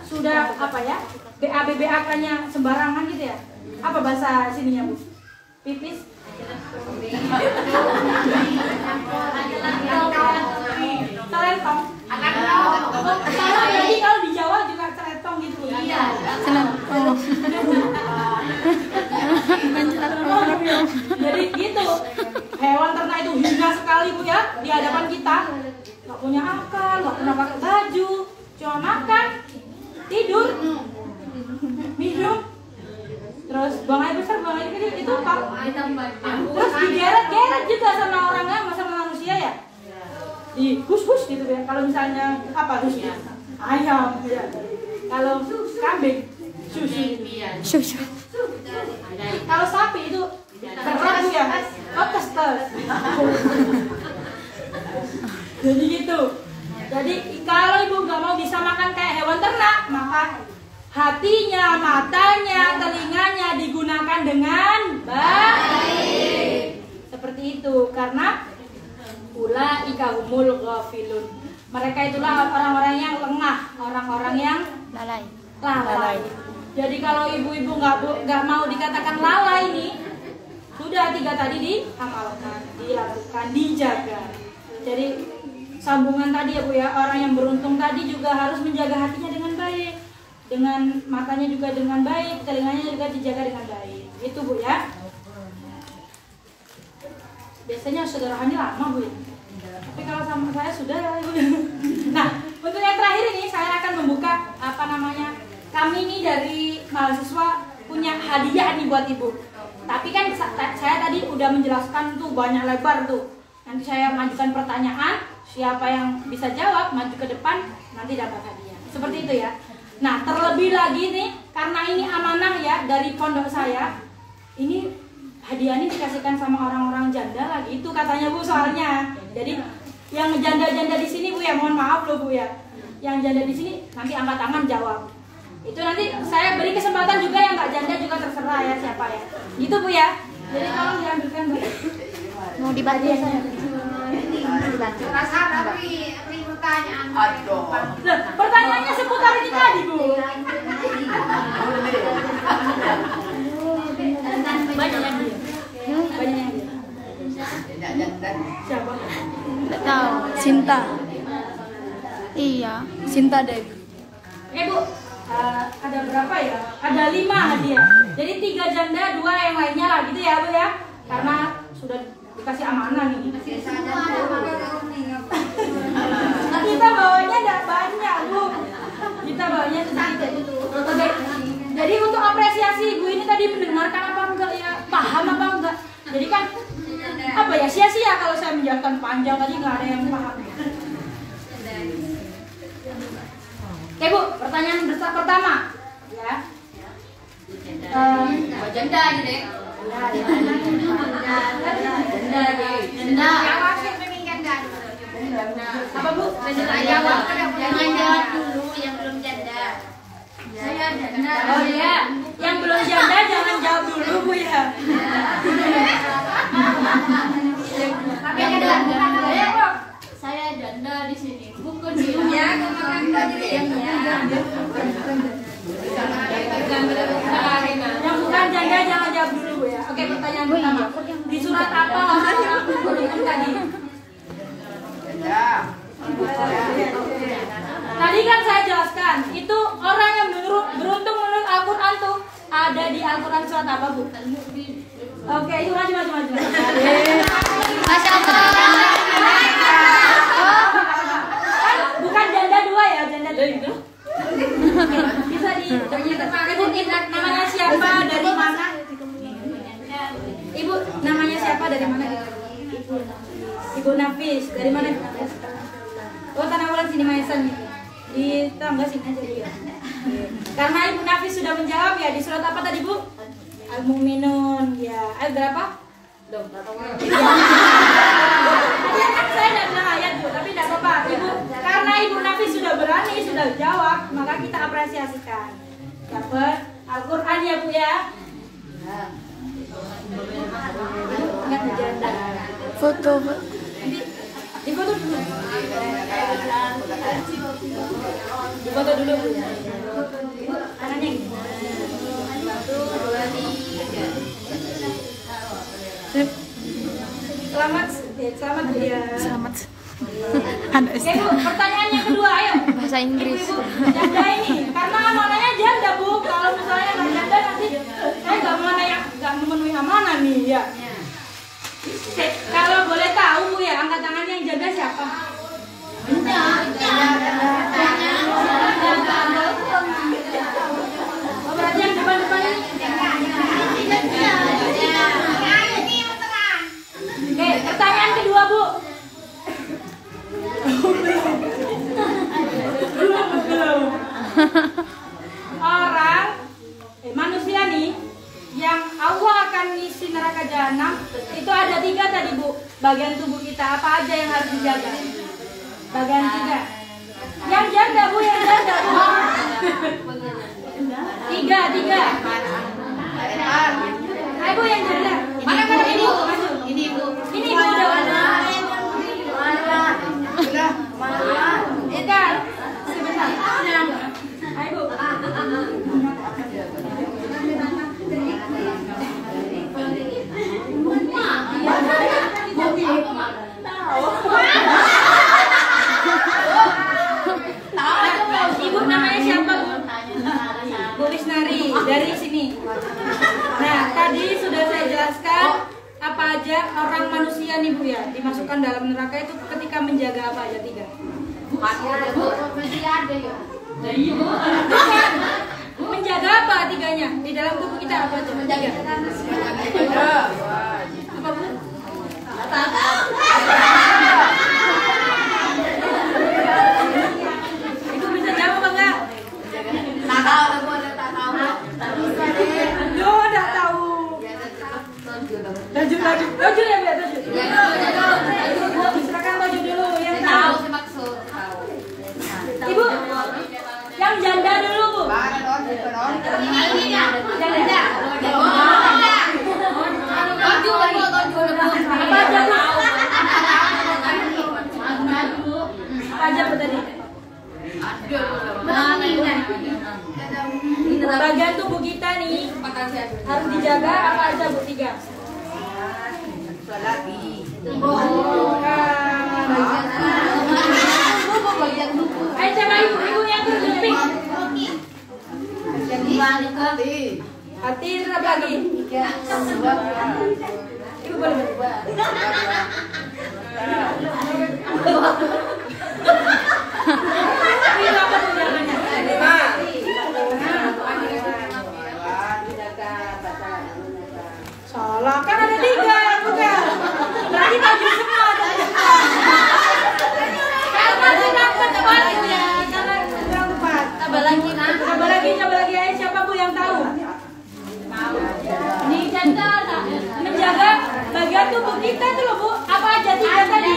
Sudah apa ya? BAB-BAK-nya sembarangan gitu ya? Apa bahasa sininya Bu? Pipis? Celetong. Salah jadi kalau di Jawa juga celetong gitu. Iya. Jadi gitu. Hewan ternak itu hina sekali Bu ya di hadapan kita. Gak punya akal, gak pernah pakai baju, cuma makan, tidur, minum. Terus buang air besar, buang air kecil itu apa? Terus digeret-geret juga sama orangnya, sama manusia ya? Di hus-hus gitu ya. Kalau misalnya apa hus? Ayam ya. Kalau kambing susu. Kalau sapi itu berkerak ya. Oh tes. Jadi gitu. Jadi kalau ibu nggak mau disamakan kayak hewan ternak, maka hatinya, matanya, telinganya digunakan dengan baik. Seperti itu, karena ulaika humul ghafilun. Mereka itulah orang-orang yang lengah, orang-orang yang lalai. Jadi kalau ibu-ibu nggak mau dikatakan lalai nih, sudah tiga tadi diamalkan, dilakukan, dijaga. Jadi sambungan tadi ya Bu ya, orang yang beruntung tadi juga harus menjaga hatinya dengan baik. Dengan matanya juga dengan baik, telinganya juga dijaga dengan baik. Itu Bu ya. Biasanya sudah rohani lama Bu ya. Tapi kalau sama saya sudah ya Bu. Nah, untuk yang terakhir ini saya akan membuka kami ini dari mahasiswa punya hadiah nih buat Ibu. Tapi kan saya tadi udah menjelaskan tuh banyak lebar tuh. Nanti saya mengajukan pertanyaan, siapa yang bisa jawab maju ke depan nanti dapat hadiah. Seperti itu ya. Nah, terlebih lagi nih, karena ini amanah ya dari pondok saya, ini hadiah ini dikasihkan sama orang-orang janda lagi. Itu katanya Bu soalnya. Jadi yang janda-janda di sini Bu ya, mohon maaf loh Bu ya. yang janda di sini nanti angkat tangan jawab. Itu nanti saya beri kesempatan juga yang nggak janda juga terserah ya siapa ya. Gitu Bu ya. Jadi tolong diambilkan Bu. Mau dibantu ya saya. Rasa tapi pertanyaan. Loh, pertanyaannya seputar ini tadi Bu. Banyak yang dia. Banyak yang dia. Siapa? Tidak tahu. Sinta. Iya, Sinta Dewi. Oke Bu, ada berapa ya? Ada 5 hadiah. Jadi 3 janda, 2 yang lainnya lah gitu ya Bu ya. Karena sudah dikasih amanah nih. Kita bawanya enggak banyak Bu. Kita bawanya sedikit. Oke. Jadi untuk apresiasi Ibu ini tadi mendengarkan apa enggak ya? Paham apa enggak? Jadi kan apa ya, sia-sia kalau saya menjelaskan panjang tadi nggak ada yang paham. Oke Bu, pertanyaan pertama ya. Janda aja deh. Janda. Apa Bu? Jawab. Jangan jawab dulu yang belum janda. Saya janda. Oh iya, yang belum janda jangan jawab dulu Bu ya. Saya janda di sini. Bukan dia. Yang bukan janda jangan jawab dulu Bu ya. Oke, pertanyaan pertama. Di surat apa Allah menyebutkan tadi? Tadi kan saya jelaskan, itu orang yang beruntung menurut Al-Quran tuh ada di Al-Quran surat apa Bu? Oke, itu maju. Masya Allah. Bukan janda 2 ya, janda 3. Bisa Ibu namanya siapa, dari mana? Ibu namanya siapa, dari mana? Ibu Nafis, dari mana Ibu Nafis? Oh, Tanah Wulan sini Maesan nih. Di tangga sini aja ya. Karena Ibu Nafis sudah menjawab ya, di surat apa tadi Bu? Al-Mu'minun ya. Ayat berapa? Belum, enggak tahu. Ya kan saya enggak bilang ayat Bu, tapi enggak apa-apa. Ibu, karena Ibu Nafis sudah berani, sudah jawab, maka kita apresiasikan. Dapat Al-Qur'an ya Bu ya. Ingat janda. Foto. Di foto dulu. Di foto dulu Bu. Tangannya gini. 1, 2, 3. Sip. Selamat Bu ya. Selamat. Anak Oke Bu, pertanyaan yang kedua ayo. bahasa Inggris. Ibu, janda ini, karena amanahnya janda Bu. Kalau misalnya nggak janda nanti saya nggak memenuhi amanah nih ya. Kalau boleh tahu Bu ya, angkat tangannya yang janda siapa? Oh, berarti yang depan-depan ini. Oke, pertanyaan kedua Bu. Belum. Orang manusia nih yang Allah akan ngisi neraka jahanam itu ada 3 tadi Bu. Bagian tubuh kita apa aja yang harus dijaga? Bagian 3. Yang janda Bu, yang janda Bu. 3. Ayo Bu yang janda. Mana ini Bu? Ini Bu. Ini Bu udah mana? Mana? Ikan. Sebentar. Ayo Bu. Ibu namanya siapa Bu? Bu Wisnari dari sini. Nah tadi sudah saya jelaskan apa aja orang manusia nih Bu ya dimasukkan dalam neraka itu ketika menjaga apa aja 3. Menjaga apa 3-nya di dalam tubuh kita apa aja? Menjaga. Apa Bu? Ibu bisa jawab apa enggak? Tak tahu. Loh, enggak tahu. Lanjut ya Bu, lanjut. Silakan baju dulu yang tahu. Maksud. Ibu Apa aja Bu tadi? Bagian tubuh kita nih harus dijaga apa aja Bu? 3. Ayo coba ibu yang terjepit. Hati tetap lagi. Ibu boleh berubah. Ini apa Bu jawabannya? Salah, kan ada 3 yang bukan. Berarti baju semua. Karena tidak tepat ya, karena kurang tepat. Coba lagi. Ayo siapa Bu yang tahu? Ini janda menjaga bagian tubuh kita tuh loh Bu. Apa aja 3 tadi?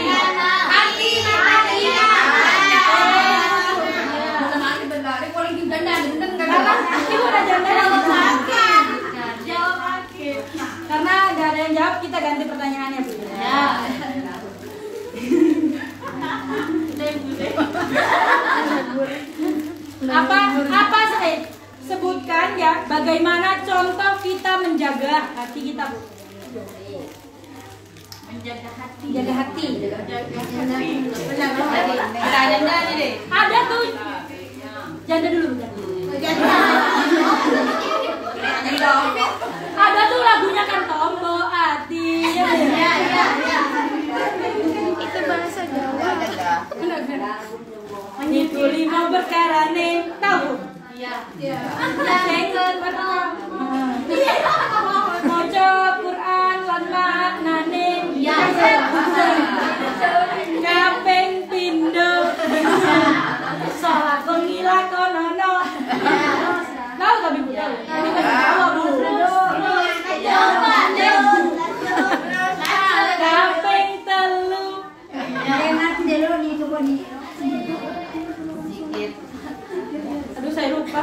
Hati, karena ibu udah janda karena nggak ada yang jawab, kita ganti pertanyaannya Bu. Apa saya sebutkan ya, bagaimana contoh kita menjaga hati kita Bu? Menjaga hati. Ada tuh. Janda dulu. Ada tuh lagunya kan Tombo Hati. Itu bahasa Jawa. Itu 5 perkara nih, tahu? Iya. Maca Quran lan maknane. Kaping pindho. Salah pengilah konono. Tahu tapi Bu tahu. Ini kan Jawa Bu. Kaping telu. Aduh saya lupa.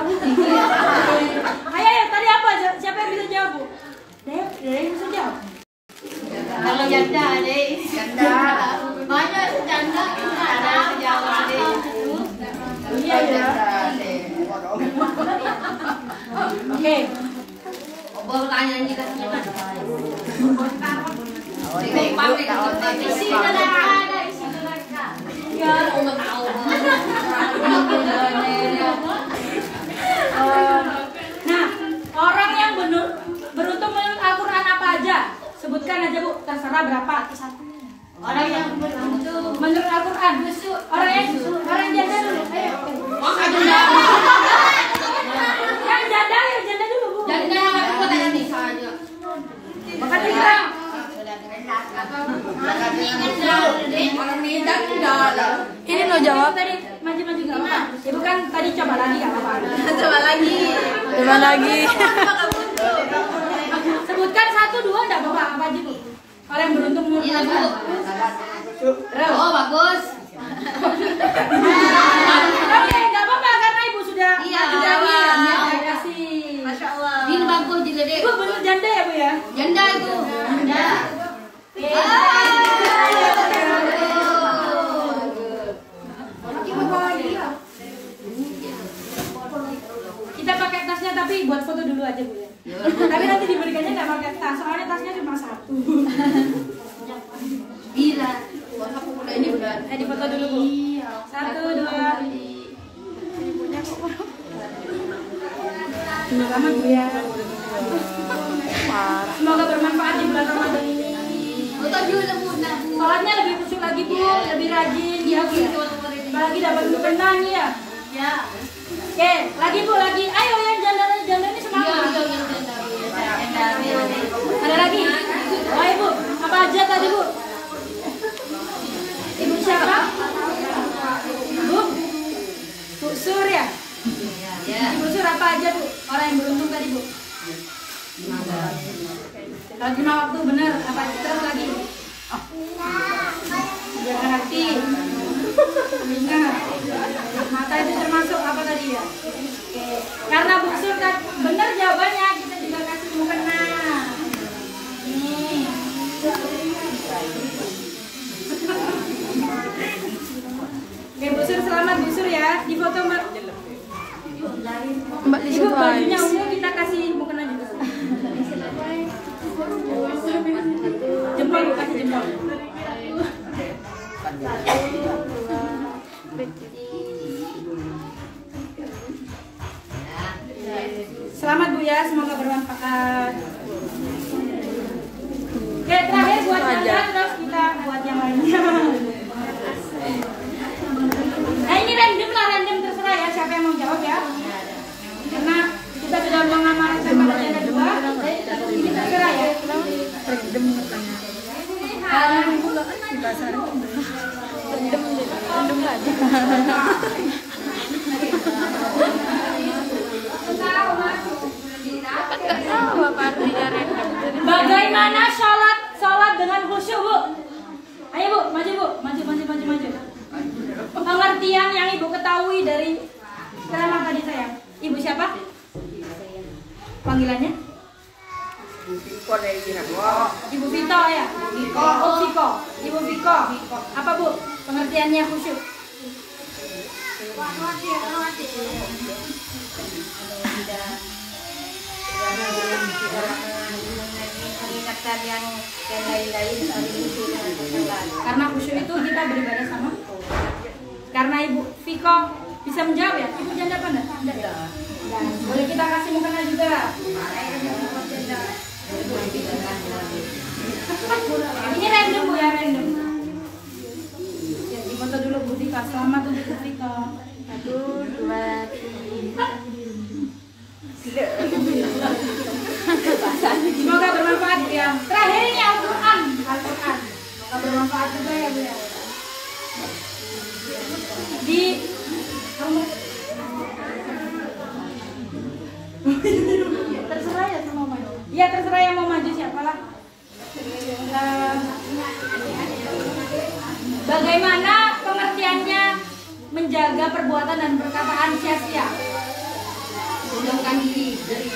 Ayo tadi apa? Siapa yang bisa jawab Bu? Dea yang bisa jawab. Kalau janda ada, banyak janda ada jawab ada. Iya ya. Oke. Pertanyaan kita semua. Isi neraka. Ya, tahu. Nah, orang yang beruntung menurut Al-Quran apa aja? Sebutkan aja Bu, terserah berapa. Orang yang beruntung menurut Al-Quran. Orang janda dulu. Ayo. Yang janda dulu Bu. Janda aku tanya nih soalnya. Makan tiga. Ini lo jawab. Tadi maju nggak apa-apa. Ibu kan tadi coba lagi nggak apa-apa. Coba lagi. Sebutkan 1, 2 nggak apa-apa. Apa aja Bu? Orang yang beruntung menurut Al-Quran. Oh bagus. Oke, nggak apa-apa karena Ibu sudah jawab. Ya, kasih. Masya Allah. Ini bagus jadi deh. Ibu bener janda ya Bu ya? Janda itu. Janda. Kita pakai tasnya tapi buat foto dulu aja Bu ya. Tapi nanti diberikannya nggak pakai tas, soalnya tasnya cuma 1. Bila. Ini udah. Di foto dulu Bu. 1, 2. Selamat Bu ya. Semoga bermanfaat di bulan Ramadan ini. Sholatnya lebih khusyuk lagi Bu, lebih rajin. Ya Bu. Apalagi dapat berkenan ya. Ya. Oke, lagi Bu, lagi. Ayo yang janda ini semangat. Ada lagi? Oh Ibu, apa aja tadi Bu? Ibu siapa? Bu? Bu Sur ya? Ibu Sur apa aja Bu? Orang yang beruntung tadi Bu? Kalau 5 waktu benar, apa terus lagi? Jaga hati. Ingat, mata itu termasuk apa tadi ya? Oke. Karena busur kan benar jawabannya, kita juga kasih mukena. Nih. Oke, busur selamat busur ya. Di foto Mbak. Mbak di Ibu situ bajunya aja. ungu kita kasih mukena juga. Jempol, Bu, kasih jempol. Selamat Bu ya, semoga bermanfaat. Oke, terakhir buat Chandra, terus kita buat yang lainnya. Nah ini random lah, random terserah ya, siapa yang mau jawab ya. Karena kita sudah mengamalkan pada Chandra 2, ini terserah ya. Random katanya. Di pasar itu random aja. Nggak tahu apa artinya random. Bagaimana sholat dengan khusyuk Bu? Ayo Bu, maju Bu, maju. Pengertian yang Ibu ketahui dari ceramah tadi saya. Ibu siapa? Panggilannya? Ibu Vito ya? Oh, Viko. Ibu Viko. Apa Bu? Pengertiannya khusyuk? mengingatkan yang lain-lain. Karena khusyuk itu kita beribadah sama. Karena Ibu Viko bisa menjawab ya? Ibu janda apa enggak? Enggak. Boleh kita kasih mukena juga. Ini random Bu ya, random. Ya, di foto dulu Bu Viko. Selamat untuk Bu Viko. 1, 2, 3. Semoga bermanfaat Bu ya. Terakhir ini Al-Quran. Semoga bermanfaat juga ya Bu ya. Di terserah ya semua maju. Iya terserah yang mau maju siapalah. Bagaimana pengertiannya menjaga perbuatan dan perkataan sia-sia? Jauhkan diri dari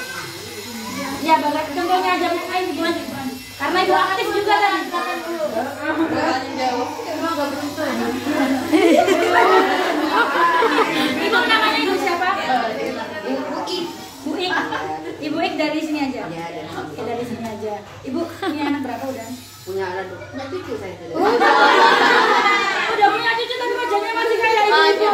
Ya, bagaimana contohnya aja Bu, ayo Ibu lanjut. Karena Ibu aktif juga dan Ibu namanya Ibu siapa? Bu Ik. Ibu Ik dari sini aja. Oke, dari sini aja. Ibu punya anak berapa udah? punya anak cucu saya. Udah punya cucu tapi wajahnya masih kayak ibu.